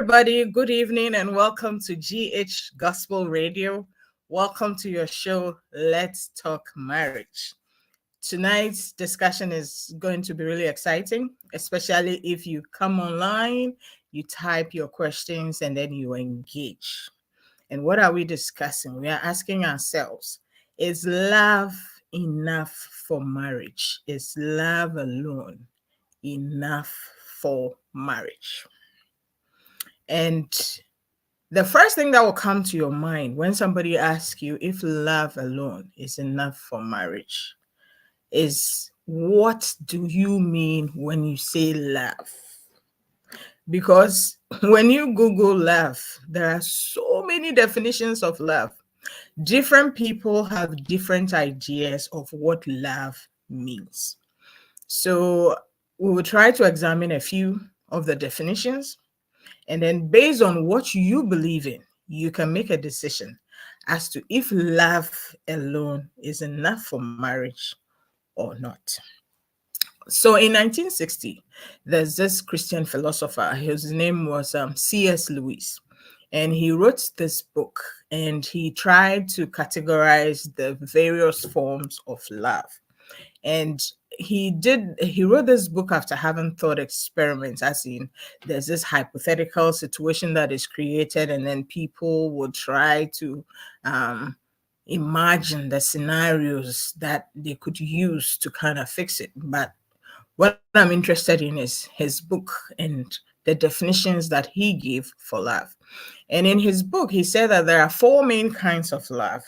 everybody. Good evening and welcome to GH Gospel Radio. Welcome to your show, Let's Talk Marriage. Tonight's discussion is going to be really exciting, especially if you come online, you type your questions, and then you engage. And what are we discussing? We are asking ourselves, is love enough for marriage? Is love alone enough for marriage? And the first thing that will come to your mind when somebody asks you if love alone is enough for marriage is, what do you mean when you say love? Because when you Google love, there are so many definitions of love. Different people have different ideas of what love means. So we will try to examine a few of the definitions. And then based on what you believe in, you can make a decision as to if love alone is enough for marriage or not. So in 1960, there's this Christian philosopher. His name was C.S. Lewis. And he wrote this book and he tried to categorize the various forms of love. And he wrote this book after having thought experiments, as in there's this hypothetical situation that is created, and then people will try to imagine the scenarios that they could use to kind of fix it. But what I'm interested in is his book and the definitions that he gave for love. And in his book, he said that there are four main kinds of love.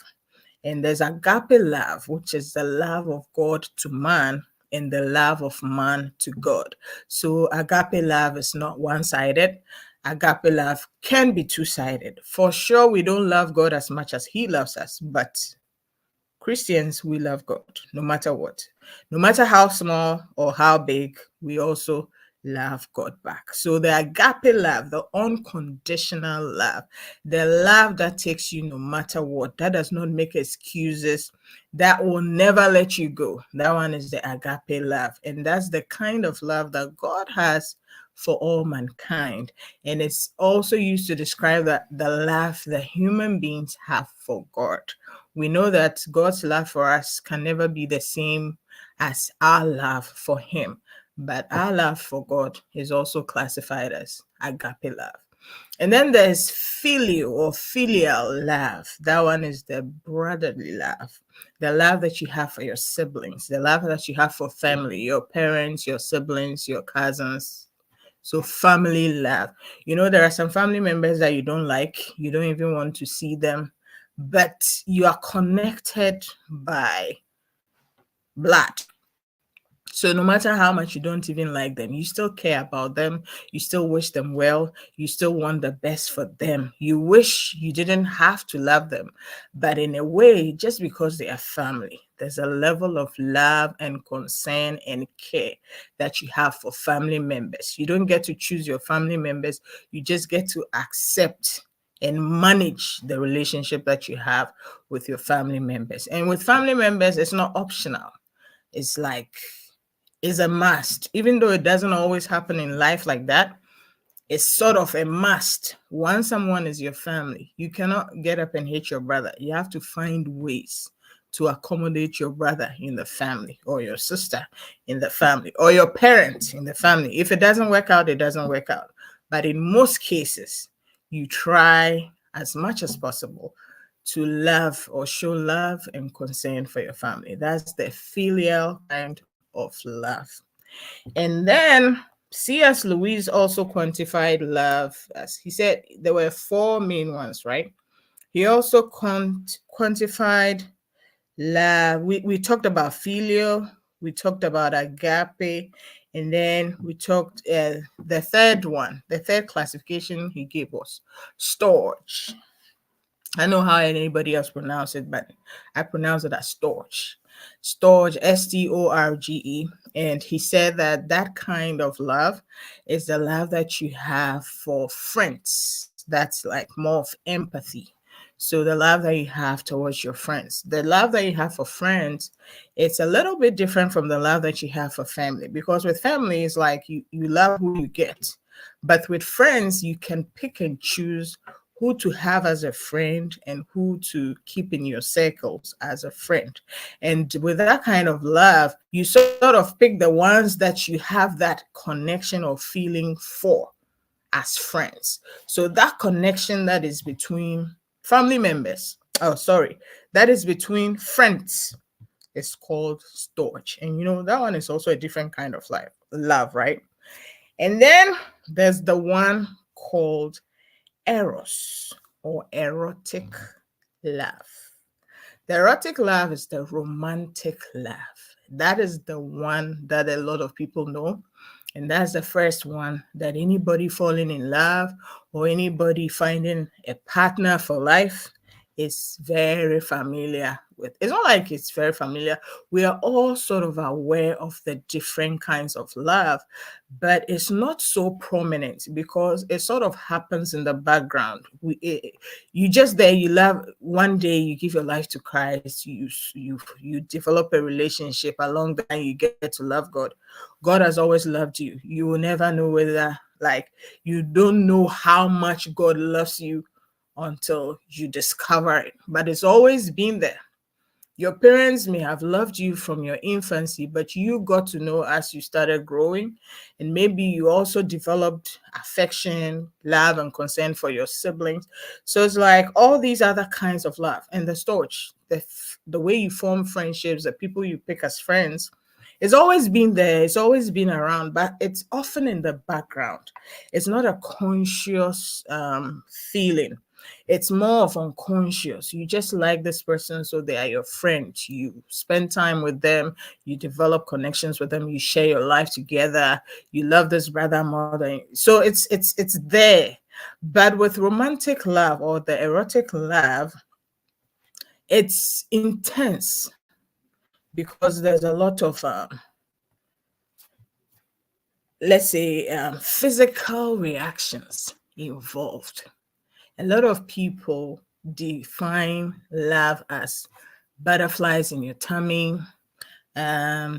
And there's agape love, which is the love of God to man and the love of man to God. So agape love is not one-sided. Agape love can be two-sided. For sure, we don't love God as much as he loves us, but Christians, we love God no matter what. No matter how small or how big, we also love God back. So the agape love, the unconditional love, the love that takes you no matter what, that does not make excuses, that will never let you go. That one is the agape love. And that's the kind of love that God has for all mankind. And it's also used to describe the love that human beings have for God. We know that God's love for us can never be the same as our love for him. But our love for God is also classified as agape love. And then there's filial love. That one is the brotherly love, the love that you have for your siblings, the love that you have for family, your parents, your siblings, your cousins. So family love. You know, there are some family members that you don't like, you don't even want to see them, but you are connected by blood. So no matter how much you don't even like them, you still care about them. You still wish them well. You still want the best for them. You wish you didn't have to love them. But in a way, just because they are family, there's a level of love and concern and care that you have for family members. You don't get to choose your family members. You just get to accept and manage the relationship that you have with your family members. And with family members, it's not optional. It's like, is a must. Even though it doesn't always happen in life like that, it's sort of a must. Once someone is your family, you cannot get up and hate your brother. You have to find ways to accommodate your brother in the family, or your sister in the family, or your parent in the family. If it doesn't work out, it doesn't work out. But in most cases, you try as much as possible to love or show love and concern for your family. That's the filial kind of love. And then C.S. Lewis also quantified love, as he said there were four main ones, right? He also quantified love. We talked about filial, we talked about agape, and then we talked the third classification he gave us, storge. I know how anybody else pronounce it, but I pronounce it as storge. Storge, S-T-O-R-G-E. And he said that kind of love is the love that you have for friends. That's like more of empathy. So the love that you have towards your friends, the love that you have for friends, it's a little bit different from the love that you have for family. Because with family, it's like you love who you get. But with friends, you can pick and choose who to have as a friend and who to keep in your circles as a friend. And with that kind of love, you sort of pick the ones that you have that connection or feeling for as friends. So that connection that is between family members, oh, sorry, that is between friends is called storge. And that one is also a different kind of love, right? And then there's the one called eros or erotic love. The erotic love is the romantic love. That is the one that a lot of people know. And that's the first one that anybody falling in love or anybody finding a partner for life is very familiar with. It's not like it's very familiar. We are all sort of aware of the different kinds of love, but it's not so prominent because it sort of happens in the background. You just there, you love, one day you give your life to Christ, you develop a relationship, along the line you get to love God. God has always loved you. You will never know whether, like, you don't know how much God loves you until you discover it, but it's always been there. Your parents may have loved you from your infancy, but you got to know as you started growing, and maybe you also developed affection, love, and concern for your siblings. So it's like all these other kinds of love. And the storage, the way you form friendships, the people you pick as friends, it's always been there, it's always been around, but it's often in the background. It's not a conscious feeling. It's more of unconscious. You just like this person, so they are your friend. You spend time with them, you develop connections with them, you share your life together, you love this brother mother. So it's there. But with romantic love or the erotic love, it's intense because there's a lot of let's say physical reactions involved. A lot of people define love as butterflies in your tummy,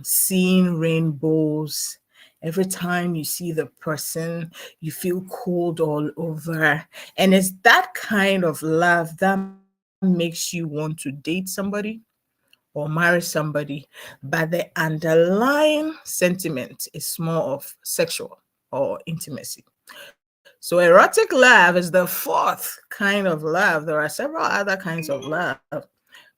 seeing rainbows. Every time you see the person, you feel cold all over. And it's that kind of love that makes you want to date somebody or marry somebody. But the underlying sentiment is more of sexual or intimacy. So erotic love is the fourth kind of love. There are several other kinds of love,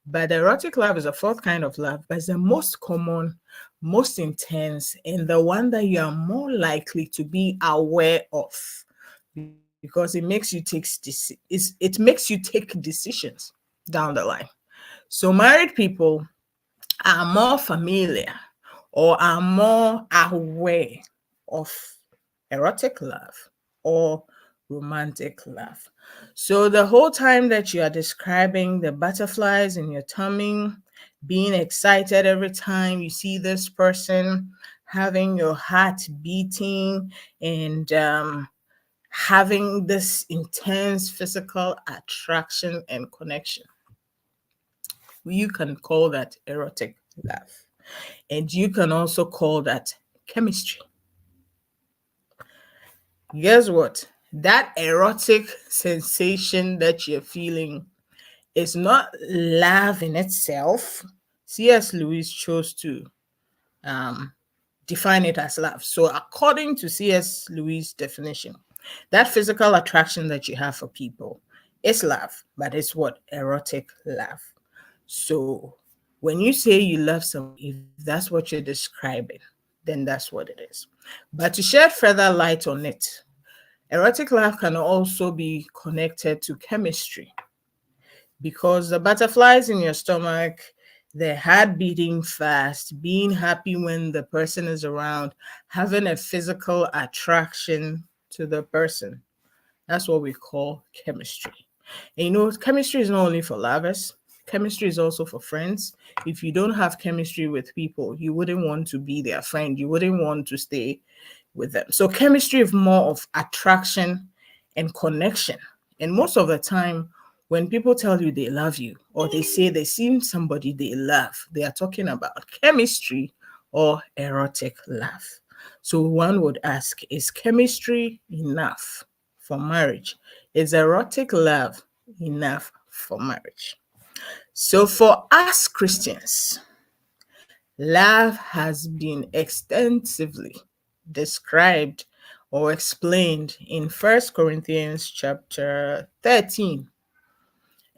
but erotic love is the fourth kind of love, but it's the most common, most intense, and the one that you are more likely to be aware of because it makes you take decisions down the line. So married people are more familiar or are more aware of erotic love or romantic love. So the whole time that you are describing the butterflies in your tummy, being excited every time you see this person, having your heart beating, and having this intense physical attraction and connection, you can call that erotic love. And you can also call that chemistry. Guess what? That erotic sensation that you're feeling is not love in itself. C.S. Lewis chose to um, define it as love. So, according to C.S. Lewis' definition, that physical attraction that you have for people is love, but it's what? Erotic love. So, when you say you love someone, if that's what you're describing, then that's what it is. But to shed further light on it, erotic love can also be connected to chemistry because the butterflies in your stomach, the heart beating fast, being happy when the person is around, having a physical attraction to the person. That's what we call chemistry. And chemistry is not only for lovers, chemistry is also for friends. If you don't have chemistry with people, you wouldn't want to be their friend. You wouldn't want to stay with them. So chemistry is more of attraction and connection. And most of the time, when people tell you they love you or they say they see somebody they love, they are talking about chemistry or erotic love. So one would ask, is chemistry enough for marriage? Is erotic love enough for marriage? So for us Christians, love has been extensively described or explained in First Corinthians chapter 13.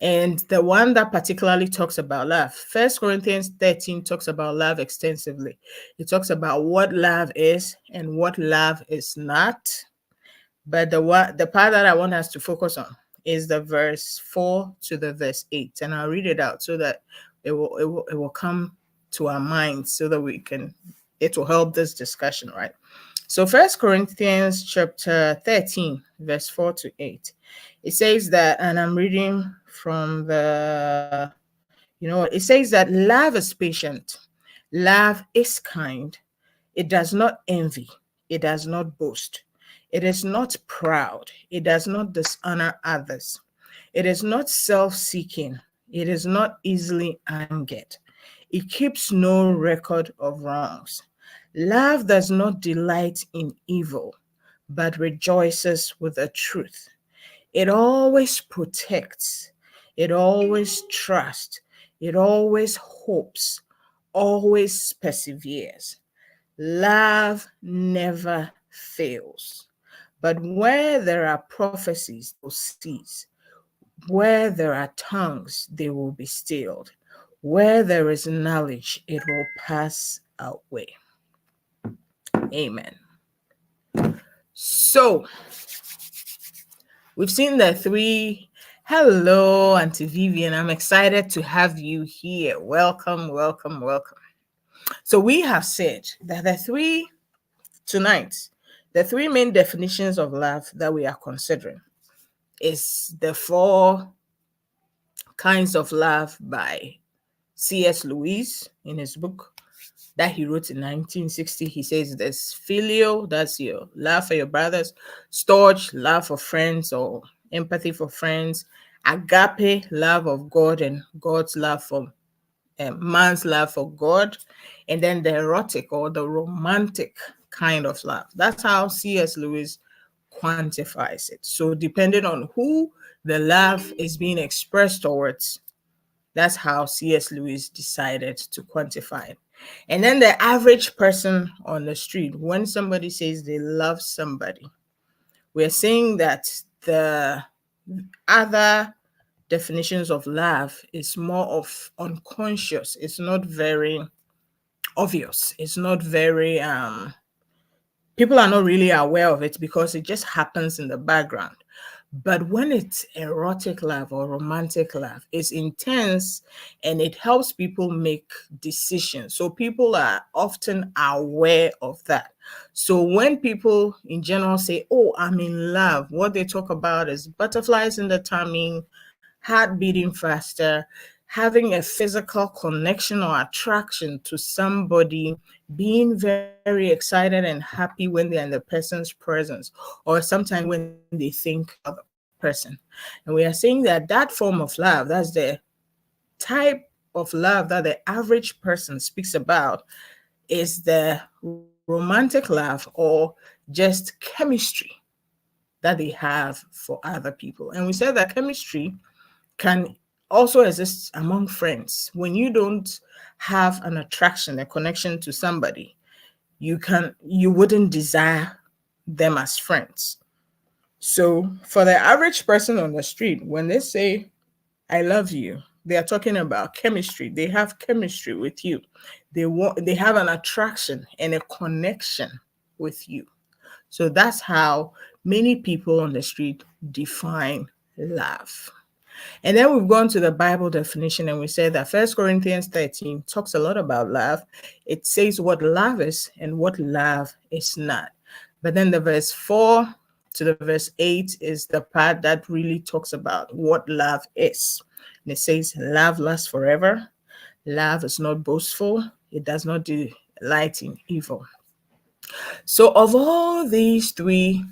And the one that particularly talks about love, First Corinthians 13 talks about love extensively. It talks about what love is and what love is not. But the part that I want us to focus on is the verse 4 to the verse 8. And I'll read it out so that it will come to our minds so that it will help this discussion, right? So First Corinthians chapter 13, verse 4 to 8. It says that, and I'm reading from it says that love is patient, love is kind, it does not envy, it does not boast, it is not proud, it does not dishonor others, it is not self-seeking, it is not easily angered, it keeps no record of wrongs. Love does not delight in evil, but rejoices with the truth. It always protects, it always trusts, it always hopes, always perseveres. Love never fails. But where there are prophecies, they will cease. Where there are tongues, they will be stilled. Where there is knowledge, it will pass away. Amen. So, we've seen the three. Hello, Auntie Vivian. I'm excited to have you here. Welcome, welcome, welcome. So we have said that the three main definitions of love that we are considering is the 4 kinds of love by C.S. Lewis in his book that he wrote in 1960. He says there's filial, that's your love for your brothers; storge, love for friends or empathy for friends; agape, love of God and God's love for man's love for God; and then the erotic or the romantic kind of love. That's how C.S. Lewis quantifies it. So depending on who the love is being expressed towards, that's how C.S. Lewis decided to quantify it. And then the average person on the street, when somebody says they love somebody, we're saying that the other definitions of love is more of unconscious. It's not very obvious. It's not very people are not really aware of it because it just happens in the background. But when it's erotic love or romantic love, it's intense and it helps people make decisions. So people are often aware of that. So when people in general say, oh, I'm in love, what they talk about is butterflies in the tummy, heart beating faster, having a physical connection or attraction to somebody, being very excited and happy when they're in the person's presence, or sometimes when they think of the person. And we are saying that that form of love, that's the type of love that the average person speaks about, is the romantic love or just chemistry that they have for other people. And we said that chemistry can also exist among friends. When you don't have an attraction, a connection to somebody, you wouldn't desire them as friends. So for the average person on the street, when they say, I love you, they are talking about chemistry. They have chemistry with you. They have an attraction and a connection with you. So that's how many people on the street define love. And then we've gone to the Bible definition and we said that First Corinthians 13 talks a lot about love. It says what love is and what love is not. But then the verse 4 to the verse 8 is the part that really talks about what love is. And it says, love lasts forever. Love is not boastful. It does not delight in evil. So of all these 3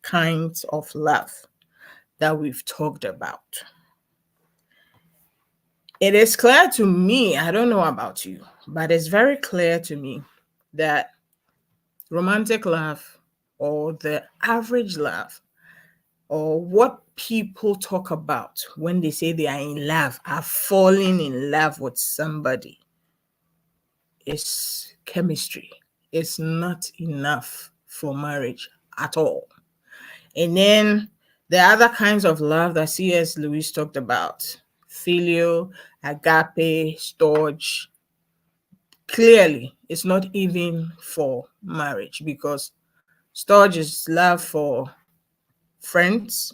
kinds of love that we've talked about, it is clear to me, I don't know about you, but it's very clear to me that romantic love or the average love or what people talk about when they say they are in love, are falling in love with somebody, is chemistry. It's not enough for marriage at all. And then the other kinds of love that C.S. Lewis talked about, filial, agape, storge, clearly it's not even for marriage, because storge is love for friends,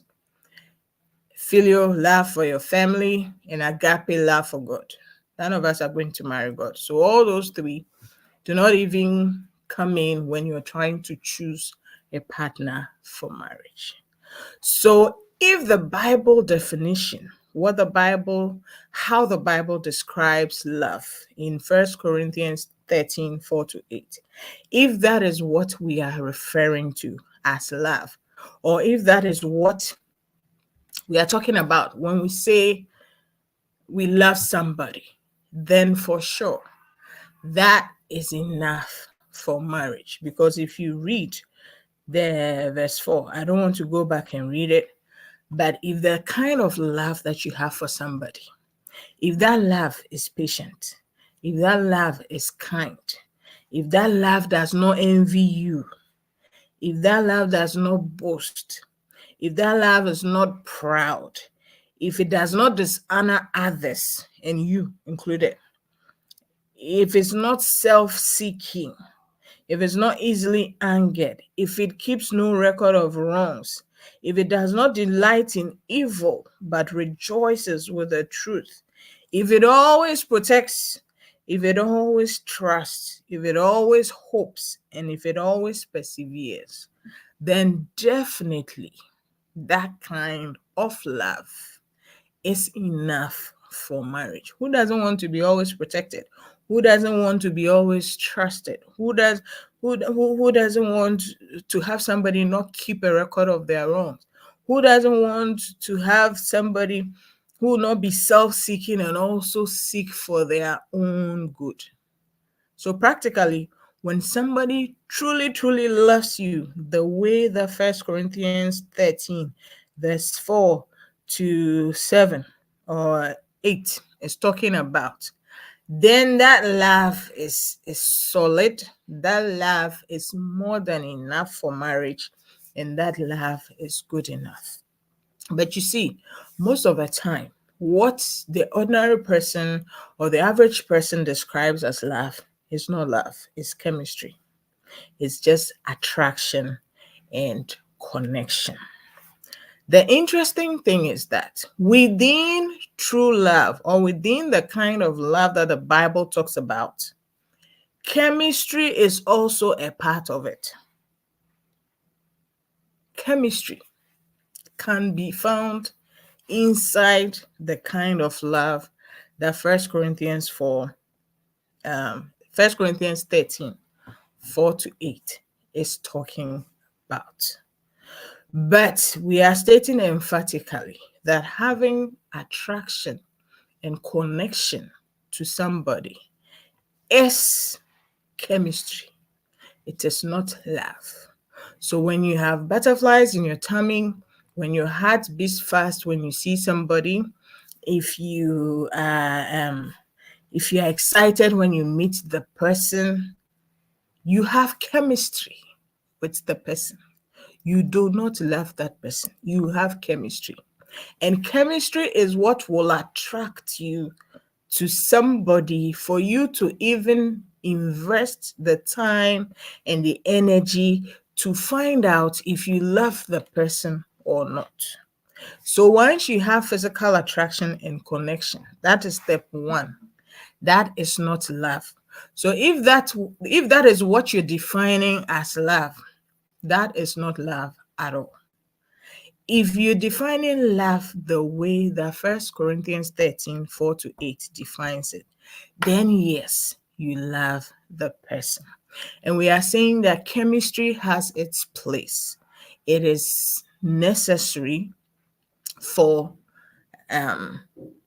filial love for your family, and agape love for God. None of us are going to marry God. So all those three do not even come in when you're trying to choose a partner for marriage. So if the Bible definition, how the Bible describes love in 1 Corinthians 13, 4-8, if that is what we are referring to as love, or if that is what we are talking about when we say we love somebody, then for sure that is enough for marriage. Because if you read the verse 4, I don't want to go back and read it, but if the kind of love that you have for somebody, if that love is patient, if that love is kind, if that love does not envy you, if that love does not boast, if that love is not proud, if it does not dishonor others, and you included, if it's not self-seeking, if it's not easily angered, if it keeps no record of wrongs, if it does not delight in evil but rejoices with the truth, if it always protects, if it always trusts, if it always hopes, and if it always perseveres, then definitely that kind of love is enough for marriage. Who doesn't want to be always protected? Who doesn't want to be always trusted? Who doesn't want to have somebody not keep a record of their wrongs? Who doesn't want to have somebody who will not be self-seeking and also seek for their own good? So practically, when somebody truly, truly loves you the way that 1 Corinthians 13, verse 4-7 or 8 is talking about, then that love is solid. That love is more than enough for marriage, and that love is good enough. But you see, most of the time, what the ordinary person or the average person describes as love is not love, it's chemistry. It's just attraction and connection. The interesting thing is that within true love, or within the kind of love that the Bible talks about, chemistry is also a part of it. Chemistry can be found inside the kind of love that 1 Corinthians 13, 4-8 is talking about. But we are stating emphatically that having attraction and connection to somebody is chemistry. It is not love. So when you have butterflies in your tummy, when your heart beats fast when you see somebody, if you are excited when you meet the person, you have chemistry with the person. You do not love that person. You have chemistry. And chemistry is what will attract you to somebody for you to even invest the time and the energy to find out if you love the person or not. So once you have physical attraction and connection, that is step one. That is not love. So if that is what you're defining as love, that is not love at all. If you're defining love the way that 1 Corinthians 13, 4-8 defines it, then yes, you love the person. And we are saying that chemistry has its place. It is necessary for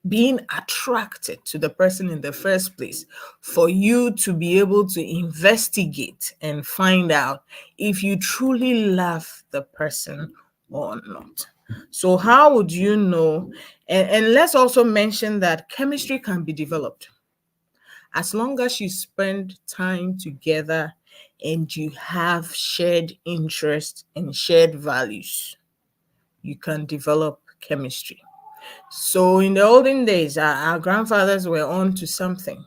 being attracted to the person in the first place, for you to be able to investigate and find out if you truly love the person or not. So, how would you know? And let's also mention that chemistry can be developed as long as you spend time together and you have shared interests and shared values. You can develop chemistry. So in the olden days, our grandfathers were on to something.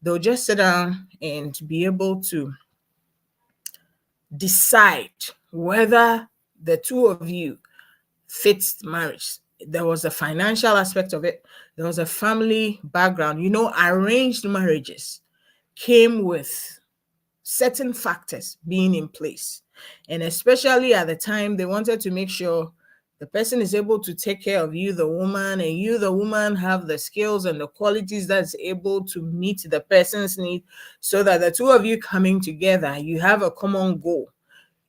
They'll just sit down and be able to decide whether the two of you fits marriage. There was a financial aspect of it. There was a family background. Arranged marriages came with certain factors being in place. And especially at the time, they wanted to make sure the person is able to take care of you, the woman, and you, the woman, have the skills and the qualities that's able to meet the person's need, so that the two of you coming together, you have a common goal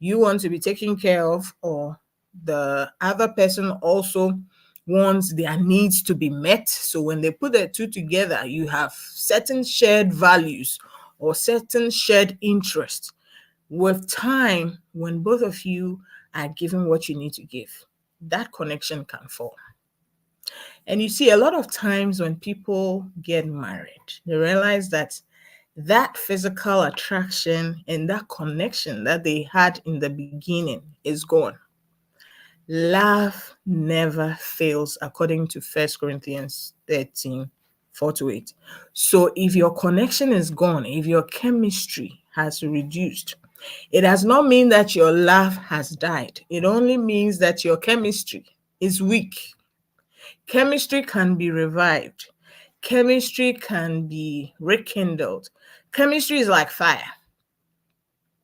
you want to be taken care of, or the other person also wants their needs to be met. So when they put the two together, you have certain shared values or certain shared interests. With time, when both of you are given what you need to give, that connection can form. And you see, a lot of times when people get married, they realize that that physical attraction and that connection that they had in the beginning is gone. Love never fails, according to 1 Corinthians 13, 4 to 8. So if your connection is gone, if your chemistry has reduced, it does not mean that your love has died. It only means that your chemistry is weak. Chemistry can be revived. Chemistry can be rekindled. Chemistry is like fire.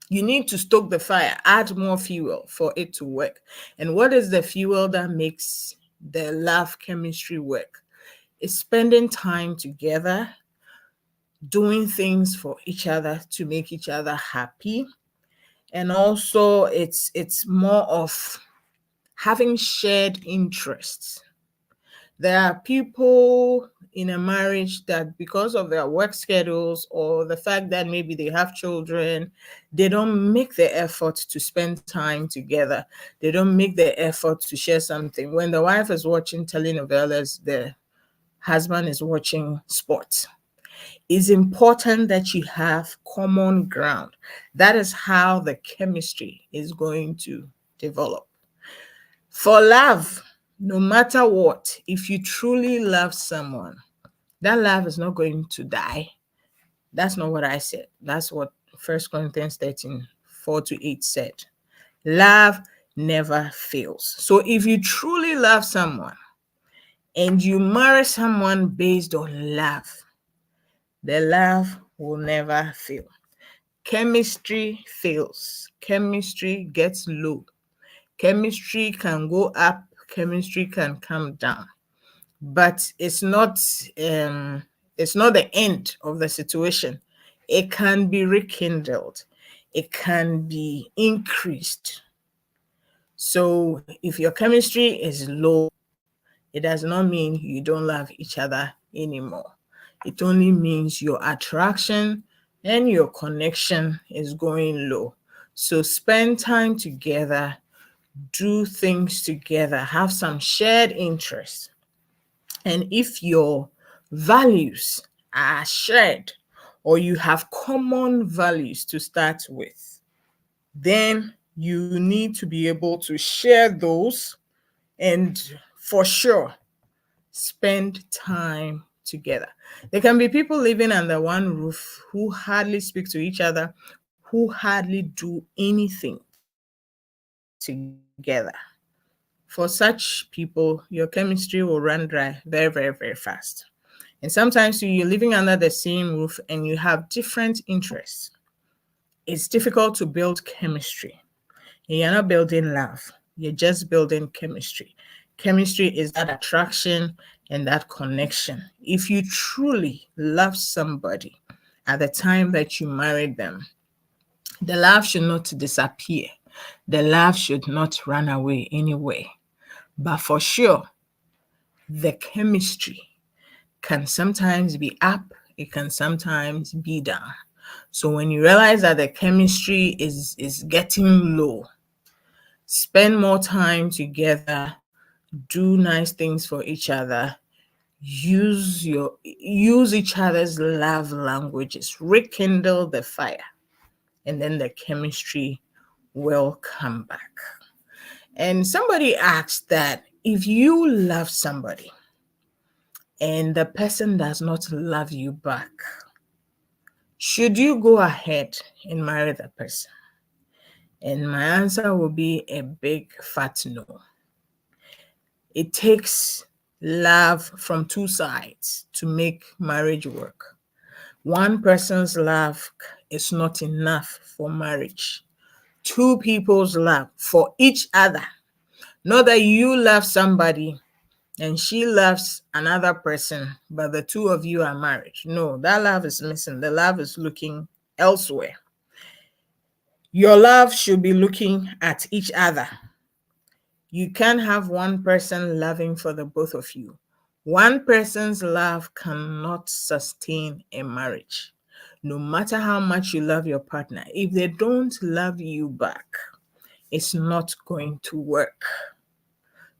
You need to stoke the fire, add more fuel for it to work. And what is the fuel that makes the love chemistry work? It's spending time together, doing things for each other to make each other happy. And also it's more of having shared interests. There are people in a marriage that, because of their work schedules or the fact that maybe they have children, they don't make the effort to spend time together. They don't make the effort to share something. When the wife is watching telenovelas, the husband is watching sports. It's important that you have common ground. That is how the chemistry is going to develop. For love, no matter what, if you truly love someone, that love is not going to die. That's not what I said. That's what 1 Corinthians 13, 4 to 8 said. Love never fails. So if you truly love someone and you marry someone based on love, the love will never fail. Chemistry fails. Chemistry gets low. Chemistry can go up. Chemistry can come down. But it's not the end of the situation. It can be rekindled. It can be increased. So if your chemistry is low, it does not mean you don't love each other anymore. It only means your attraction and your connection is going low. So spend time together, do things together, have some shared interests. And if your values are shared, or you have common values to start with, then you need to be able to share those and for sure spend time together. There can be people living under one roof who hardly speak to each other, who hardly do anything together. For such people, your chemistry will run dry very, very, very fast. And sometimes you're living under the same roof and you have different interests. It's difficult to build chemistry. And you're not building love, you're just building chemistry. Chemistry is that attraction and that connection. If you truly love somebody at the time that you married them, the love should not disappear. The love should not run away anyway. But for sure, the chemistry can sometimes be up, it can sometimes be down. So when you realize that the chemistry is getting low, spend more time together, do nice things for each other, use each other's love languages, rekindle the fire, and then the chemistry will come back. And somebody asked that if you love somebody and the person does not love you back, should you go ahead and marry the person? And my answer will be a big fat no. It takes love from two sides to make marriage work. One person's love is not enough for marriage. Two people's love for each other. Not that you love somebody and she loves another person, but the two of you are married. No, that love is missing. The love is looking elsewhere. Your love should be looking at each other. You can't have one person loving for the both of you. One person's love cannot sustain a marriage. No matter how much you love your partner, if they don't love you back, it's not going to work.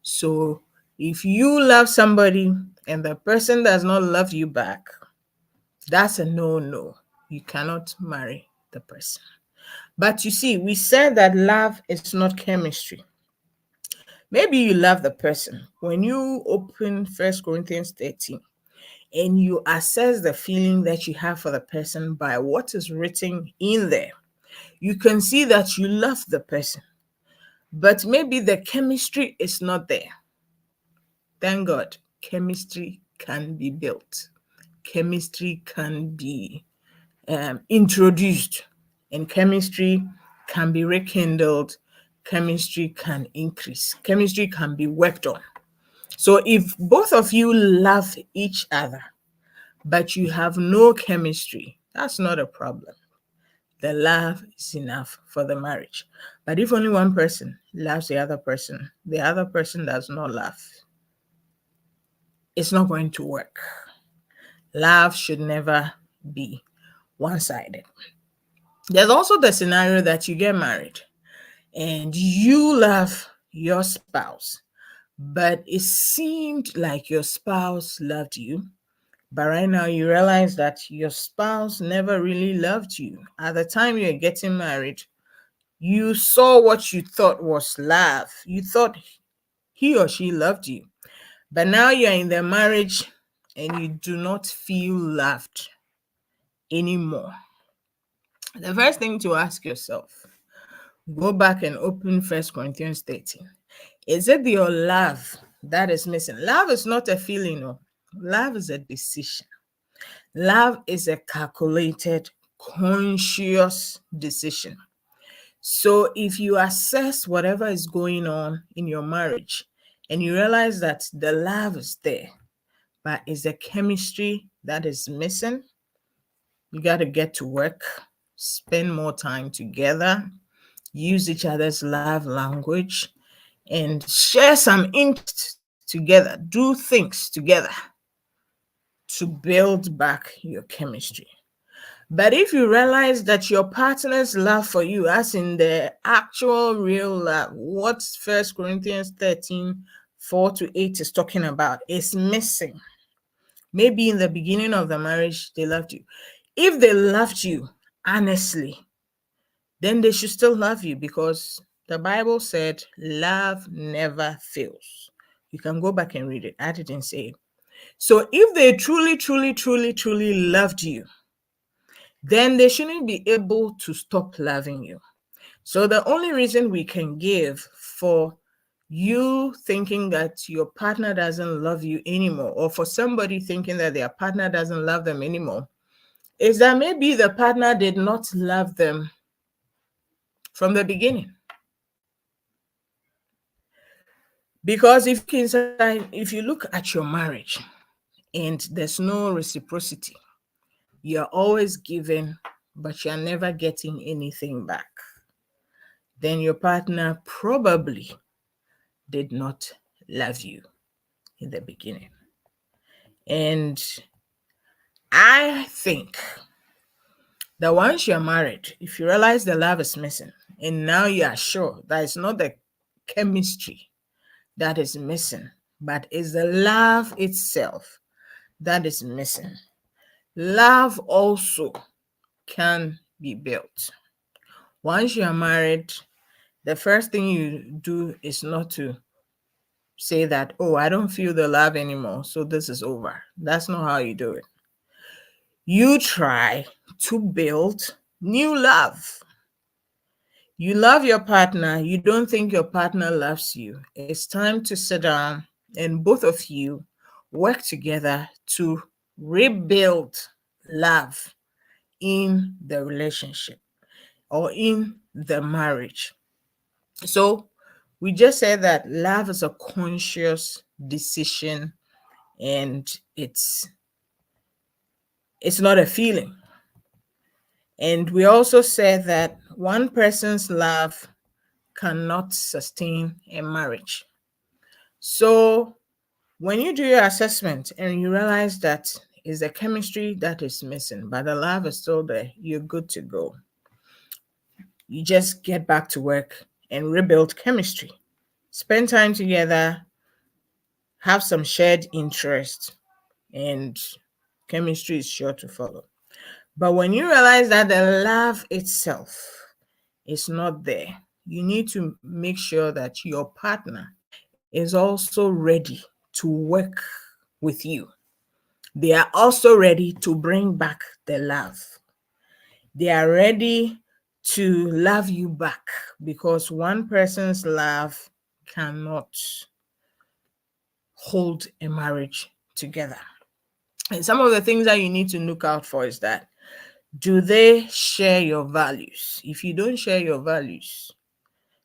So if you love somebody and the person does not love you back, that's a no. You cannot marry the person. But you see, we said that love is not chemistry. Maybe you love the person. When you open 1 Corinthians 13 and you assess the feeling that you have for the person by what is written in there, you can see that you love the person. But maybe the chemistry is not there. Thank God, chemistry can be built. Chemistry can be introduced, and chemistry can be rekindled. Chemistry can increase. Chemistry can be worked on. So if both of you love each other, but you have no chemistry, that's not a problem. The love is enough for the marriage. But if only one person loves the other person does not love, it's not going to work. Love should never be one-sided. There's also the scenario that you get married and you love your spouse, but it seemed like your spouse loved you. But right now you realize that your spouse never really loved you. At the time you're getting married, you saw what you thought was love. You thought he or she loved you. But now you're in the marriage and you do not feel loved anymore. The first thing to ask yourself, go back and open 1 Corinthians 13. Is it your love that is missing? Love is not a feeling. No. Love is a decision. Love is a calculated, conscious decision. So if you assess whatever is going on in your marriage and you realize that the love is there, but it's the chemistry that is missing, you got to get to work, spend more time together, use each other's love language, and share some interests together, do things together to build back your chemistry. But if you realize that your partner's love for you, as in the actual real love, what 1 Corinthians 13, 4-8 is talking about, is missing. Maybe in the beginning of the marriage, they loved you. If they loved you honestly, then they should still love you, because the Bible said love never fails. You can go back and read it. I didn't say it. So if they truly loved you, then they shouldn't be able to stop loving you. So the only reason we can give for you thinking that your partner doesn't love you anymore, or for somebody thinking that their partner doesn't love them anymore, is that maybe the partner did not love them from the beginning. Because if you look at your marriage and there's no reciprocity, you're always giving, but you're never getting anything back, then your partner probably did not love you in the beginning. And I think that once you're married, if you realize the love is missing, and now you are sure that it's not the chemistry that is missing, but it's the love itself that is missing. Love also can be built. Once you are married, the first thing you do is not to say that, oh, I don't feel the love anymore, so this is over. That's not how you do it. You try to build new love. You love your partner, you don't think your partner loves you. It's time to sit down and both of you work together to rebuild love in the relationship or in the marriage. So we just said that love is a conscious decision, and it's not a feeling. And we also said that one person's love cannot sustain a marriage. So when you do your assessment and you realize that it's the chemistry that is missing, but the love is still there, you're good to go. You just get back to work and rebuild chemistry. Spend time together, have some shared interest, and chemistry is sure to follow. But when you realize that the love itself is not there, you need to make sure that your partner is also ready to work with you. They are also ready to bring back the love. They are ready to love you back, because one person's love cannot hold a marriage together. And some of the things that you need to look out for is that, do they share your values? If you don't share your values,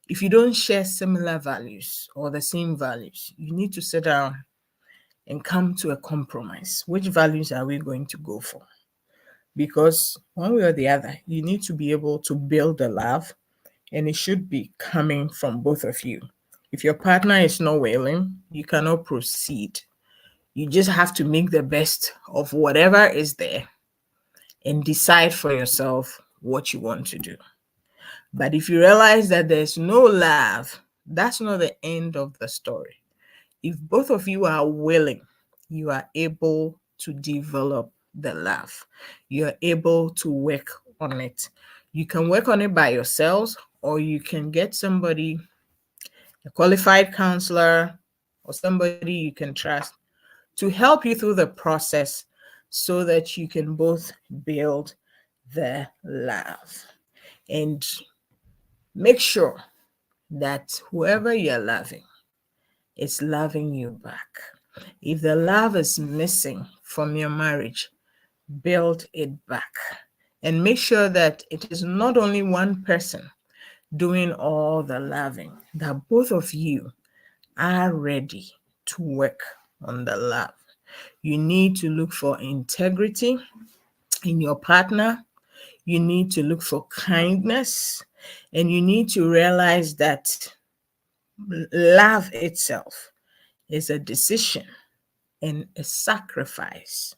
if you don't share similar values or the same values, you need to sit down and come to a compromise. Which values are we going to go for? Because one way or the other, you need to be able to build a love, and it should be coming from both of you. If your partner is not willing, you cannot proceed. You just have to make the best of whatever is there and decide for yourself what you want to do. But if you realize that there's no love, that's not the end of the story. If both of you are willing, you are able to develop the love. You're able to work on it. You can work on it by yourselves, or you can get somebody, a qualified counselor, or somebody you can trust to help you through the process so that you can both build the love. And make sure that whoever you're loving is loving you back. If the love is missing from your marriage, build it back. And make sure that it is not only one person doing all the loving, that both of you are ready to work on the love. You need to look for integrity in your partner. You need to look for kindness, and you need to realize that love itself is a decision and a sacrifice.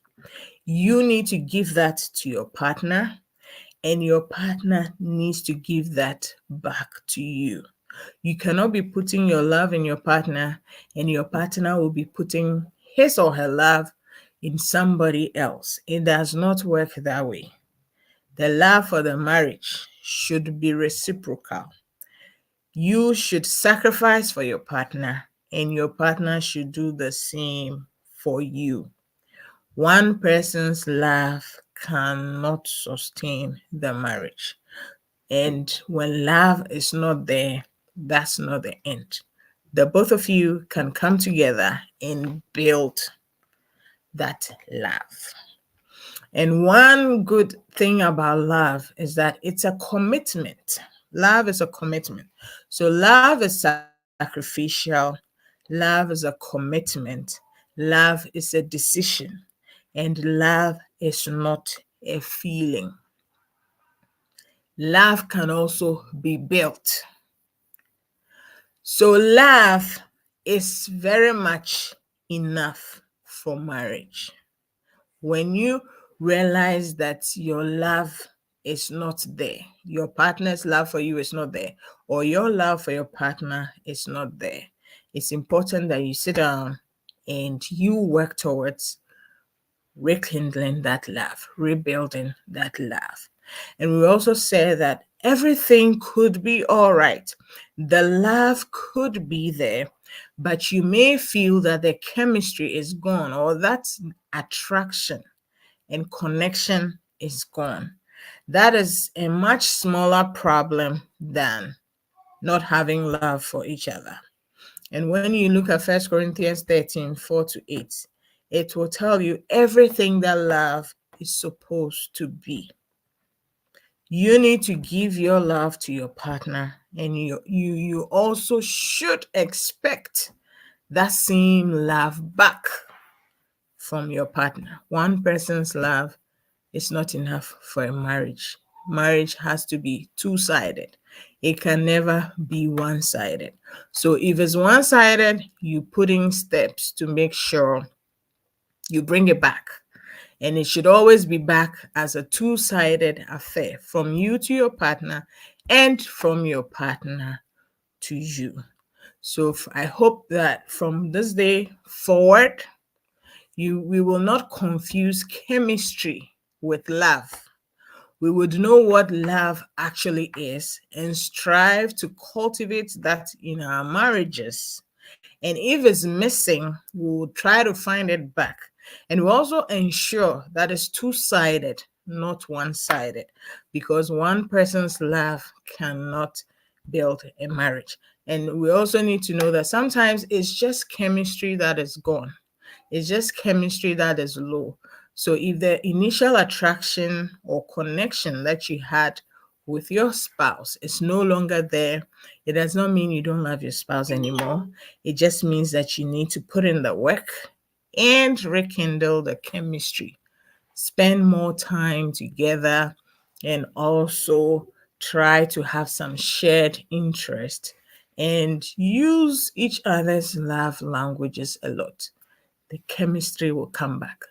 You need to give that to your partner, and your partner needs to give that back to you. You cannot be putting your love in your partner, and your partner will be putting his or her love in somebody else. It does not work that way. The love for the marriage should be reciprocal. You should sacrifice for your partner, and your partner should do the same for you. One person's love cannot sustain the marriage. And when love is not there, that's not the end. The both of you can come together and build that love. And one good thing about love is that it's a commitment. Love is a commitment. So love is sacrificial. Love is a commitment. Love is a decision. And love is not a feeling. Love can also be built. So love is very much enough for marriage. When you realize that your love is not there, your partner's love for you is not there, or your love for your partner is not there, it's important that you sit down and you work towards rekindling that love, rebuilding that love. And we also say that everything could be all right. The love could be there, but you may feel that the chemistry is gone, or that attraction and connection is gone. That is a much smaller problem than not having love for each other. And when you look at 1 Corinthians 13, 4 to 8, it will tell you everything that love is supposed to be. You need to give your love to your partner, and you also should expect that same love back from your partner. One person's love is not enough for a marriage. Marriage has to be two-sided. It can never be one-sided. So if it's one-sided, you put in steps to make sure you bring it back. And it should always be back as a two-sided affair, from you to your partner and from your partner to you. So I hope that from this day forward, we will not confuse chemistry with love. We would know what love actually is and strive to cultivate that in our marriages. And if it's missing, we'll try to find it back. And we also ensure that it's two-sided, not one-sided, because one person's love cannot build a marriage. And we also need to know that sometimes it's just chemistry that is gone. It's just chemistry that is low. So if the initial attraction or connection that you had with your spouse is no longer there, it does not mean you don't love your spouse anymore. It just means that you need to put in the work and rekindle the chemistry. Spend more time together and also try to have some shared interest and use each other's love languages a lot. The chemistry will come back.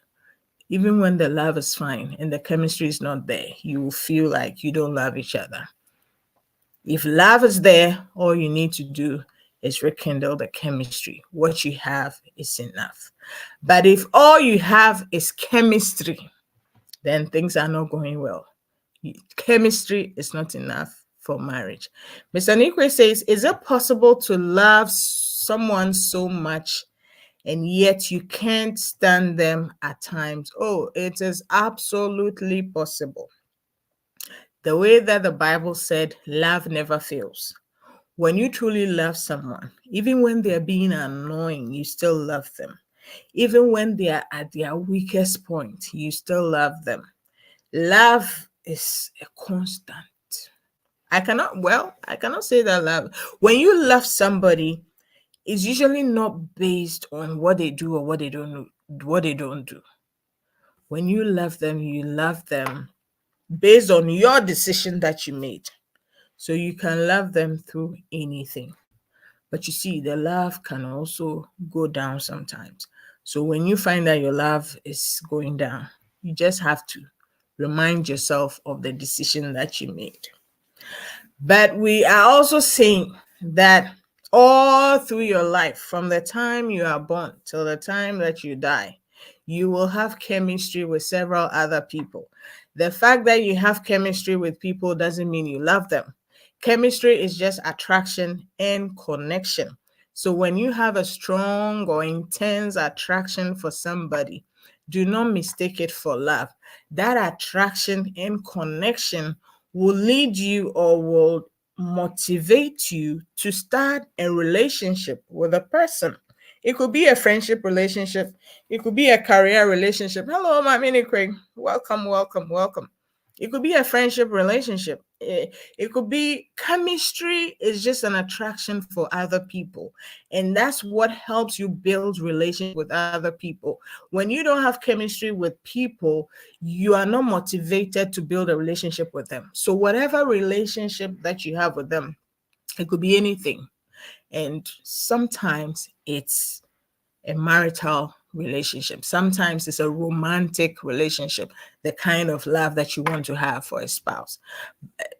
Even when the love is fine and the chemistry is not there, you will feel like you don't love each other. If love is there, all you need to do is rekindle the chemistry. What you have is enough. But if all you have is chemistry, then things are not going well. Chemistry is not enough for marriage. Mr. Nikwe says, is it possible to love someone so much and yet you can't stand them at times? Oh, it is absolutely possible. The way that the Bible said, love never fails. When you truly love someone, even when they're being annoying, you still love them. Even when they are at their weakest point, you still love them. Love is a constant. I cannot say that love. When you love somebody, it's usually not based on what they do or what they don't do. When you love them based on your decision that you made. So you can love them through anything. But you see, the love can also go down sometimes. So when you find that your love is going down, you just have to remind yourself of the decision that you made. But we are also saying that all through your life, from the time you are born till the time that you die, you will have chemistry with several other people. The fact that you have chemistry with people doesn't mean you love them. Chemistry is just attraction and connection. So when you have a strong or intense attraction for somebody, do not mistake it for love. That attraction and connection will lead you or will motivate you to start a relationship with a person. It could be a friendship relationship. It could be a career relationship. Hello, my mini Craig. Welcome, welcome, welcome. It could be a friendship relationship. It could be chemistry is just an attraction for other people. And that's what helps you build relationship with other people. When you don't have chemistry with people, you are not motivated to build a relationship with them. So whatever relationship that you have with them, it could be anything. And sometimes it's a marital relationship. Sometimes it's a romantic relationship, the kind of love that you want to have for a spouse.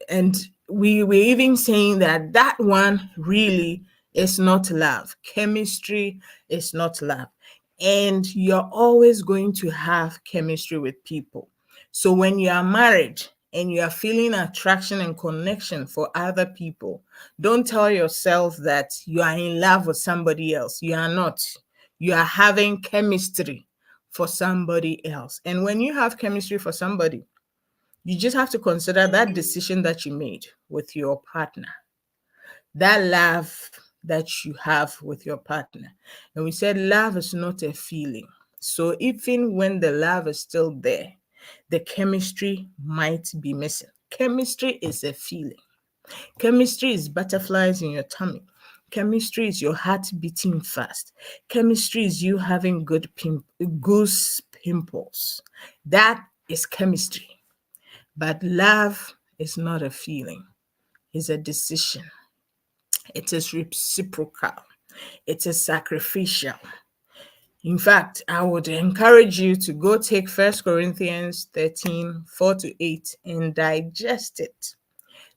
And we're even saying that that one really is not love. Chemistry is not love. And you're always going to have chemistry with people. So when you are married and you are feeling attraction and connection for other people, don't tell yourself that you are in love with somebody else. You are not. You are having chemistry for somebody else. And when you have chemistry for somebody, you just have to consider that decision that you made with your partner, that love that you have with your partner. And we said love is not a feeling. So even when the love is still there, the chemistry might be missing. Chemistry is a feeling. Chemistry is butterflies in your tummy. Chemistry is your heart beating fast. Chemistry is you having goose pimples. That is chemistry. But love is not a feeling, it's a decision. It is reciprocal, it is sacrificial. In fact, I would encourage you to go take 1 Corinthians 13, 4 to 8 and digest it.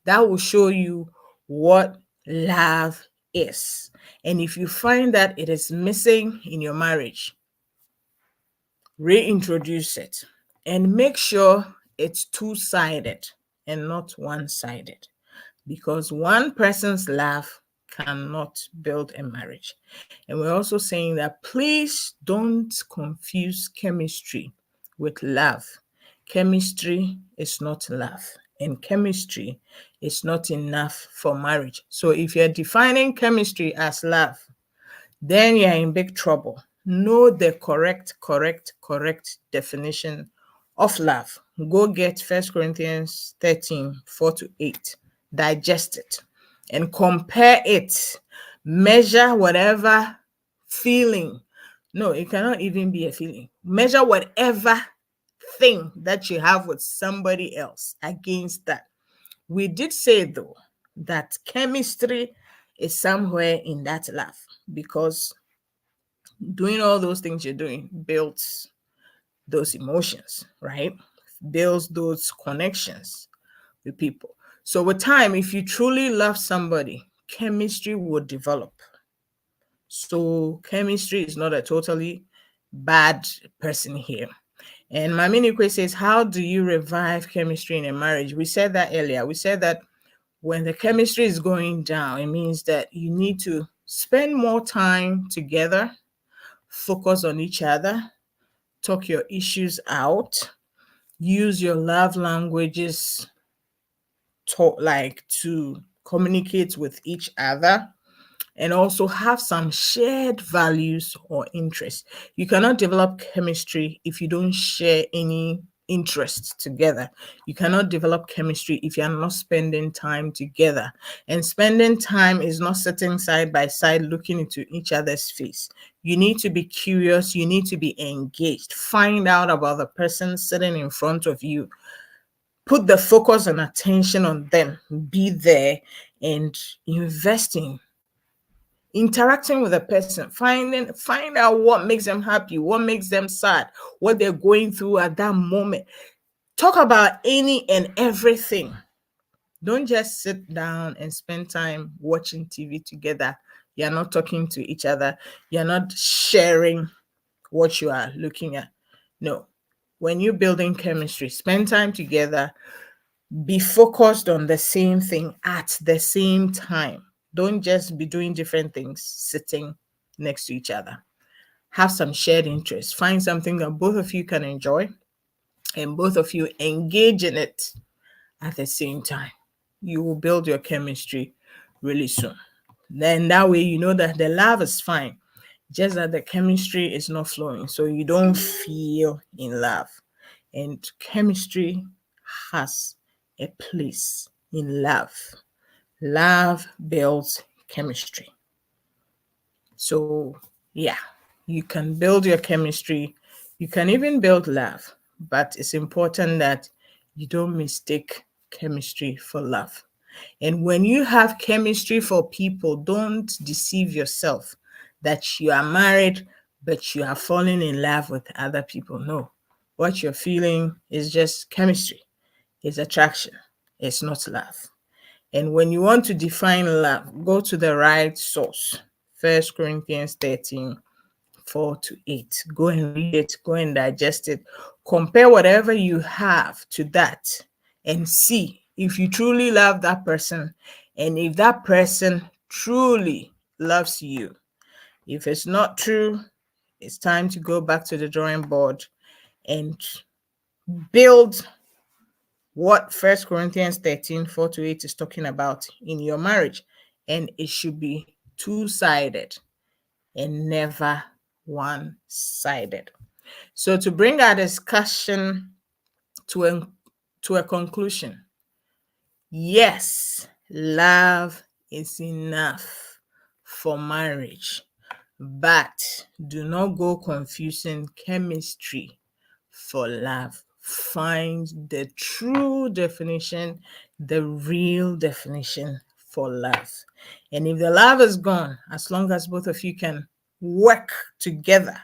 That will show you what love is. And if you find that it is missing in your marriage, reintroduce it and make sure it's two-sided and not one-sided, because one person's love cannot build a marriage. And we're also saying that please don't confuse chemistry with love. Chemistry is not love, and chemistry is not enough for marriage. So if you're defining chemistry as love, then you're in big trouble. Know the correct definition of love. Go get 1 Corinthians 13, 4 to 8. Digest it and compare it. Measure whatever feeling. No, it cannot even be a feeling. Measure whatever thing that you have with somebody else against that. We did say, though, that chemistry is somewhere in that love, because doing all those things you're doing builds those emotions, right? Builds those connections with people. So with time, if you truly love somebody, chemistry will develop. So chemistry is not a totally bad person here. And Maminikwe says, how do you revive chemistry in a marriage? We said that earlier. We said that when the chemistry is going down, it means that you need to spend more time together, focus on each other, talk your issues out, use your love languages to communicate with each other, and also have some shared values or interests. You cannot develop chemistry if you don't share any interests together. You cannot develop chemistry if you're not spending time together. And spending time is not sitting side by side looking into each other's face. You need to be curious, you need to be engaged. Find out about the person sitting in front of you. Put the focus and attention on them. Be there and investing, interacting with a person, find out what makes them happy, what makes them sad, what they're going through at that moment. Talk about any and everything. Don't just sit down and spend time watching TV together. You're not talking to each other. You're not sharing what you are looking at. No. When you're building chemistry, spend time together. Be focused on the same thing at the same time. Don't just be doing different things sitting next to each other. Have some shared interests. Find something that both of you can enjoy and both of you engage in it at the same time. You will build your chemistry really soon. Then that way you know that the love is fine, just that the chemistry is not flowing. So you don't feel in love. And chemistry has a place in love. Love builds chemistry. So, yeah, you can build your chemistry. You can even build love, but it's important that you don't mistake chemistry for love. And when you have chemistry for people, don't deceive yourself that you are married but you are falling in love with other people. No. What you're feeling is just chemistry, it's attraction, it's not love. And when you want to define love, go to the right source. 1 Corinthians 13, 4 to 8. Go and read it, go and digest it. Compare whatever you have to that and see if you truly love that person and if that person truly loves you. If it's not true, it's time to go back to the drawing board and build what 1 Corinthians 13, 4 to 8 is talking about in your marriage. And it should be two-sided and never one-sided. So to bring our discussion to a conclusion, yes, love is enough for marriage, but do not go confusing chemistry for love. Find the true definition, the real definition for love. And if the love is gone, as long as both of you can work together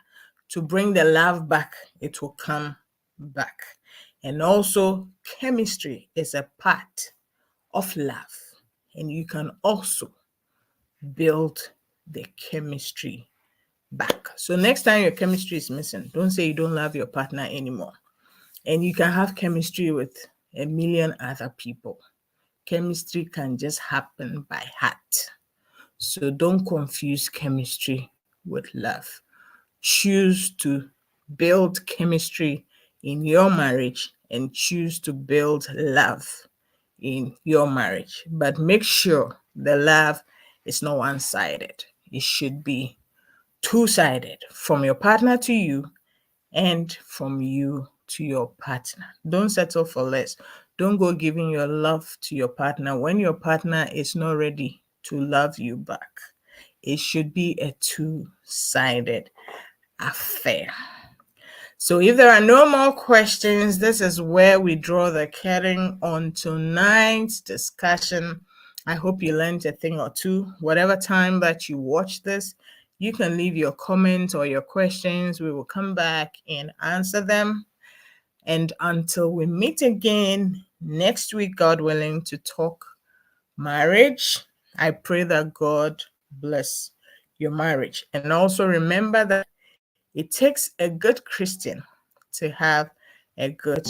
to bring the love back, it will come back. And also, chemistry is a part of love, and you can also build the chemistry back. So next time your chemistry is missing, don't say you don't love your partner anymore. And you can have chemistry with a million other people. Chemistry can just happen by heart. So don't confuse chemistry with love. Choose to build chemistry in your marriage and choose to build love in your marriage. But make sure the love is not one-sided. It should be two-sided, from your partner to you and from you to your partner. Don't settle for less. Don't go giving your love to your partner when your partner is not ready to love you back. It should be a two-sided affair. So if there are no more questions, this is where we draw the curtain on tonight's discussion. I hope you learned a thing or two. Whatever time that you watch this, you can leave your comments or your questions. We will come back and answer them. And until we meet again next week, God willing, to talk marriage, I pray that God bless your marriage. And also remember that it takes a good Christian to have a good